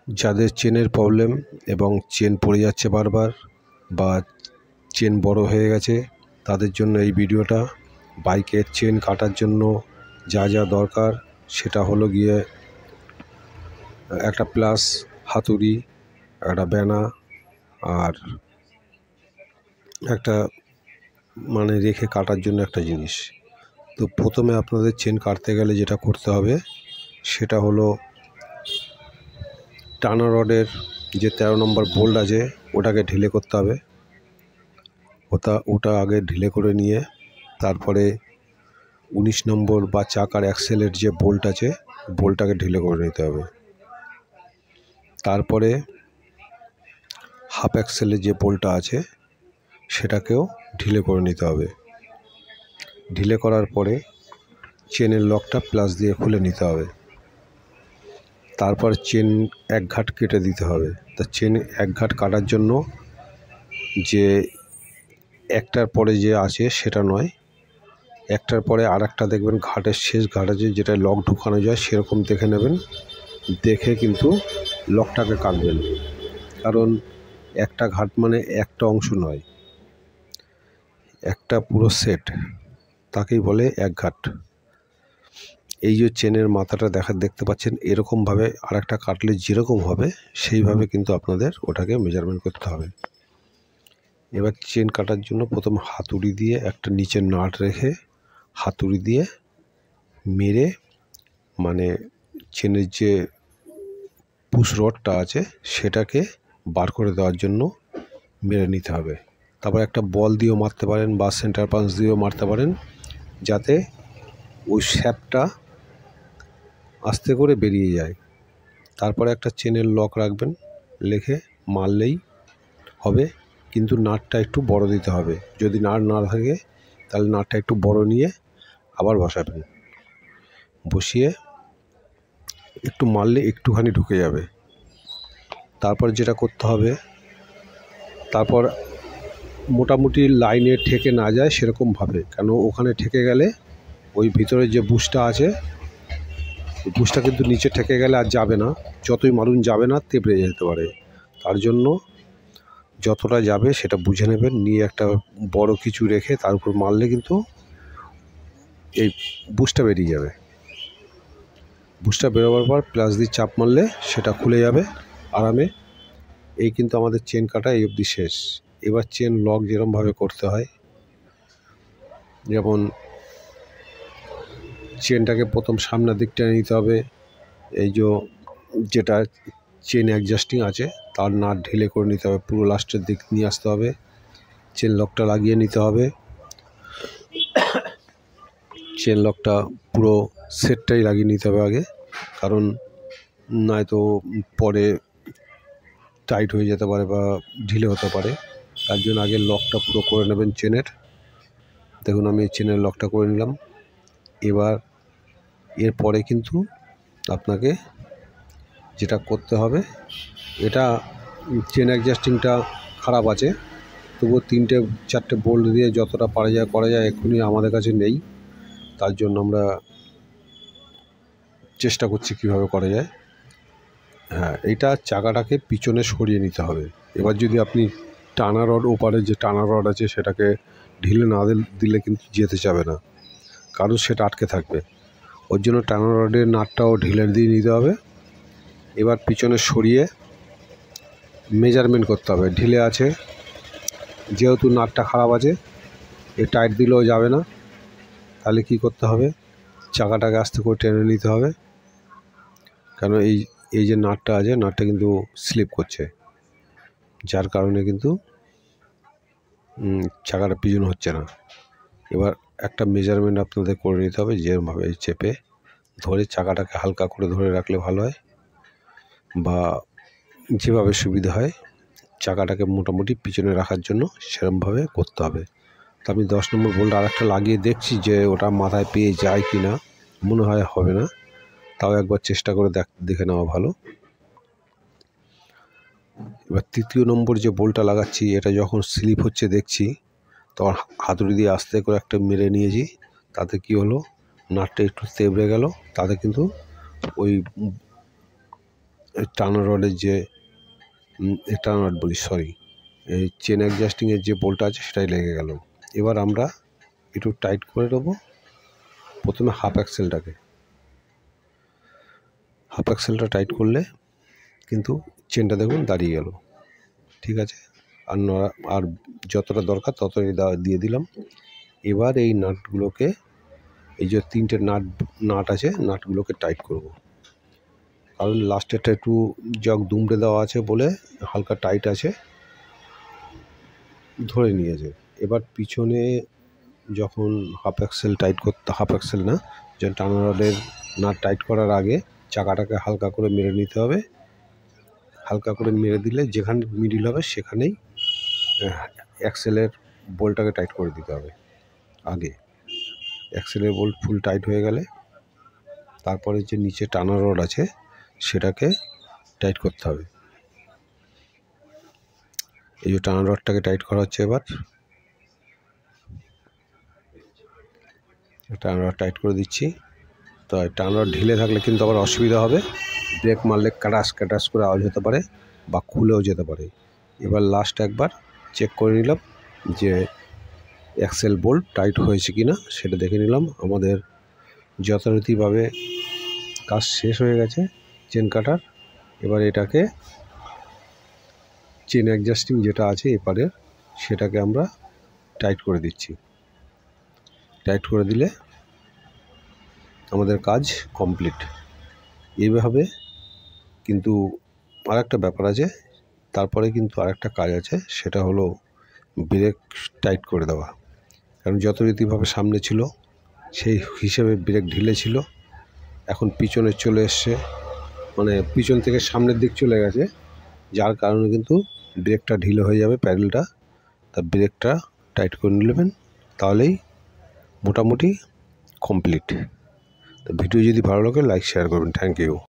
যাদের চেনের প্রবলেম এবং চেন পড়ে যাচ্ছে বারবার বা চেন বড় হয়ে গেছে, তাদের জন্য এই ভিডিওটা। বাইকের চেন কাটার জন্য যা যা দরকার সেটা হলো গিয়ে একটা প্লাস, হাতুড়ি, একটা ব্যানা, আর একটা রেখে কাটার জন্য একটা জিনিস। তো প্রথমে আপনাদের চেন কাটতে গেলে যেটা করতে হবে সেটা হলো টানা রডের যে 13 নম্বর বোল্ট আছে ওটাকে ঢিলে করতে হবে। ওটা আগে ঢিলে করে নিয়ে তারপরে 19 নম্বর বা চাকার অ্যাক্সেলের যে বোল্ট আছে বোল্টটাকে ঢিলে করে নিতে হবে। তারপরে হাফ অ্যাক্সেলের যে বোল্টটা আছে সেটাকেও ঢিলে করে নিতে হবে। ঢিলে করার পরে চেনের লকটা প্লাস দিয়ে খুলে নিতে হবে। তারপর চেন এক ঘাট কেটে দিতে হবে। তা চেন এক ঘাট কাটার জন্য যে একটার পরে যে আছে সেটা নয়, একটার পরে আর একটা দেখবেন ঘাটের শেষ ঘাট আছে যেটা লক ঢুকানো যায়, সেরকম দেখে নেবেন। দেখে কিন্তু লকটাকে কাটবেন, কারণ একটা ঘাট মানে একটা অংশ নয়, একটা পুরো সেট, তাকেই বলে এক ঘাট। এই যে চেনের মাথাটা দেখতে পাচ্ছেন, এরকমভাবে আর একটা কাটলে যেরকম হবে সেইভাবে কিন্তু আপনাদের ওটাকে মেজারমেন্ট করতে হবে। এবার চেন কাটার জন্য প্রথম হাতুড়ি দিয়ে একটা নিচের নাট রেখে হাতুড়ি দিয়ে মেরে চেনের যে পুশ রডটা আছে সেটাকে বার করে দেওয়ার জন্য মেরে নিতে হবে। তারপর একটা বল দিয়েও মারতে পারেন বা সেন্টার পাঞ্চ দিয়েও মারতে পারেন, যাতে ওই শ্যাপটা আস্তে করে বেরিয়ে যায়। তারপরে একটা চেনের লক রাখবেন, লেখে মারলেই হবে, কিন্তু নাটটা একটু বড় দিতে হবে। যদি নাট না থাকে তাহলে নাটটা একটু বড় নিয়ে আবার বসাবেন। বসিয়ে একটু মারলে একটুখানি ঢুকে যাবে। তারপর যেটা করতে হবে, তারপর মোটামুটি লাইনে ঠেকে না যায় সেরকমভাবে, কেন ওখানে ঠেকে গেলে ওই ভিতরে যে বুশটা আছে বুশটা কিন্তু নিচে ঠেকে গেলে আর যাবে না, যতই মারুন যাবে না, তেপড়ে যেতে পারে। তার জন্য যতটা যাবে সেটা বুঝে নেবেন, নিয়ে একটা বড় কিছু রেখে তার উপর মারলে কিন্তু এই বুশটা বেরিয়ে যাবে। বুশটা বেরোবার পর প্লাস দিয়ে চাপ মারলে সেটা খুলে যাবে আরামে। এই কিন্তু আমাদের চেন কাটা এই অবধি শেষ। এবার চেন লক যেরকমভাবে করতে হয়, যেমন চেনটাকে প্রথম সামনের দিকটা নিতে হবে। এই যেটা চেন অ্যাডজাস্টিং আছে তার নাট ঢিলে করে নিতে হবে, পুরো লাস্টের দিক নিয়ে আসতে হবে। চেন লকটা লাগিয়ে নিতে হবে। চেন লকটা পুরো সেটটাই লাগিয়ে নিতে হবে আগে, কারণ নয়তো পরে টাইট হয়ে যেতে পারে বা ঢিলে হতে পারে। তার জন্য আগে লকটা পুরো করে নেবেন চেনের। দেখুন আমি চেনের লকটা করে নিলাম। এবার এরপরে কিন্তু আপনাকে যেটা করতে হবে, এটা চেন অ্যাডজাস্টিংটা খারাপ আছে, তবুও 3-4টে বোল্ট দিয়ে যতটা পারা যায় করা যায়। এক্ষুনি আমাদের কাছে নেই, তার জন্য আমরা চেষ্টা করছি কীভাবে করা যায়। হ্যাঁ, এইটা চাকাটাকে পিছনে সরিয়ে নিতে হবে। এবার যদি আপনি টানা রড, ওপারে যে টানা রড আছে সেটাকে ঢিলে না দিলে কিন্তু যেতে যাবে না, কারণ সেটা আটকে থাকবে। ওর জন্য টানা রডের নাটটাও ঢিলে দিয়ে নিতে হবে। এবার পিছনে সরিয়ে মেজারমেন্ট করতে হবে। ঢিলে আছে যেহেতু নাটটা খারাপ আছে, এ টাইট দিলেও যাবে না। তাহলে কি করতে হবে, চাকাটাকে আস্তে করে টেনে নিতে হবে, কেন এই যে নাটটা আছে নাটটা কিন্তু স্লিপ করছে, যার কারণে কিন্তু চাকাটা পিছন হচ্ছে না। এবার একটা মেজারমেন্ট আপনাদের করে নিতে হবে, যেভাবে চেপে ধরে চাকাটাকে হালকা করে ধরে রাখলে ভালো হয়, বা যেভাবে সুবিধা হয় চাকাটাকে মোটামুটি পিছনে রাখার জন্য সেরকমভাবে করতে হবে। তো আমি 10 নম্বর বোল্ট আর একটা লাগিয়ে দেখছি যে ওটা মাথায় পেয়ে যায় কি না। মনে হয় হবে না, তাও একবার চেষ্টা করে দেখে নেওয়া ভালো। এবার 3য় নম্বর যে বোল্টটা লাগাচ্ছি, এটা যখন স্লিপ হচ্ছে দেখছি তখন হাতুড়ি দিয়ে আস্তে করে একটা মেরে নিয়েছি। তাতে কি হলো, নাটটা একটু তেবড়ে গেল, তাতে কিন্তু ওই টার্নার রডের যে টার্নার রড বলি সরি, এই চেন অ্যাডজাস্টিংয়ের যে বোল্টটা আছে সেটাই লেগে গেল। এবার আমরা একটু টাইট করে দেবো প্রথমে হাফ অ্যাক্সেলটা টাইট করলে কিন্তু চেনটা দেখুন দাঁড়িয়ে গেল। ঠিক আছে, আর যতটা দরকার ততটাই দিয়ে দিলাম। এবার এই নাটগুলোকে, এই যে 3টে নাট আছে, নাটগুলোকে টাইট করব। কারণ লাস্টেরটা একটু দুমড়ে দেওয়া আছে বলে হালকা টাইট আছে, ধরে নিয়েছে। এবার পিছনে যখন হাফ অ্যাক্সেল না, যখন টার্নার রডের নাট টাইট করার আগে চাকাটাকে হালকা করে মেরে নিতে হবে। হালকা করে মেরে দিলে যেখানে মিডিল হবে সেখানেই অ্যাক্সেলের বোল্টটাকে টাইট করে দিতে হবে। আগে অ্যাক্সেলের বোল্ট ফুল টাইট হয়ে গেলে তারপরে যে নিচে টার্নার রড আছে সেটাকে টাইট করতে হবে। এই যে টার্নার রডটাকে টাইট করা হচ্ছে। এবার টার্নার রড টাইট করে দিচ্ছি। তো টার্নার রড ঢিলে থাকলে কিন্তু আবার অসুবিধা হবে, ব্রেক মারলে ক্যাটাস করে আওয়াজ হতে পারে বা খুলেও যেতে পারে। এবার লাস্ট একবার চেক করে নিলাম যে অ্যাক্সেল বোল্ট টাইট হয়েছে কিনা, সেটা দেখে নিলাম। আমাদের যথারীতিভাবে কাজ শেষ হয়ে গেছে চেন কাটার। এবার এটাকে চেন অ্যাডজাস্টিং যেটা আছে এপারে সেটাকে আমরা টাইট করে দিচ্ছি। টাইট করে দিলে আমাদের কাজ কমপ্লিট। এইভাবে কিন্তু আরেকটা ব্যাপার আছে, তারপরে কিন্তু আরেকটা কাজ আছে, সেটা হলো ব্রেক টাইট করে দেওয়া। কারণ যথারীতিভাবে সামনে ছিল সেই হিসেবে ব্রেক ঢিলে ছিল, এখন পিছনে চলে এসছে, মানে পিছন থেকে সামনের দিক চলে গেছে, যার কারণে কিন্তু ব্রেকটা ঢিলে হয়ে যাবে প্যাডেলটা। তা ব্রেকটা টাইট করে নেবেন, তাহলেই মোটামুটি কমপ্লিট। তো ভিডিও যদি ভালো লাগে লাইক শেয়ার করবেন। Thank you.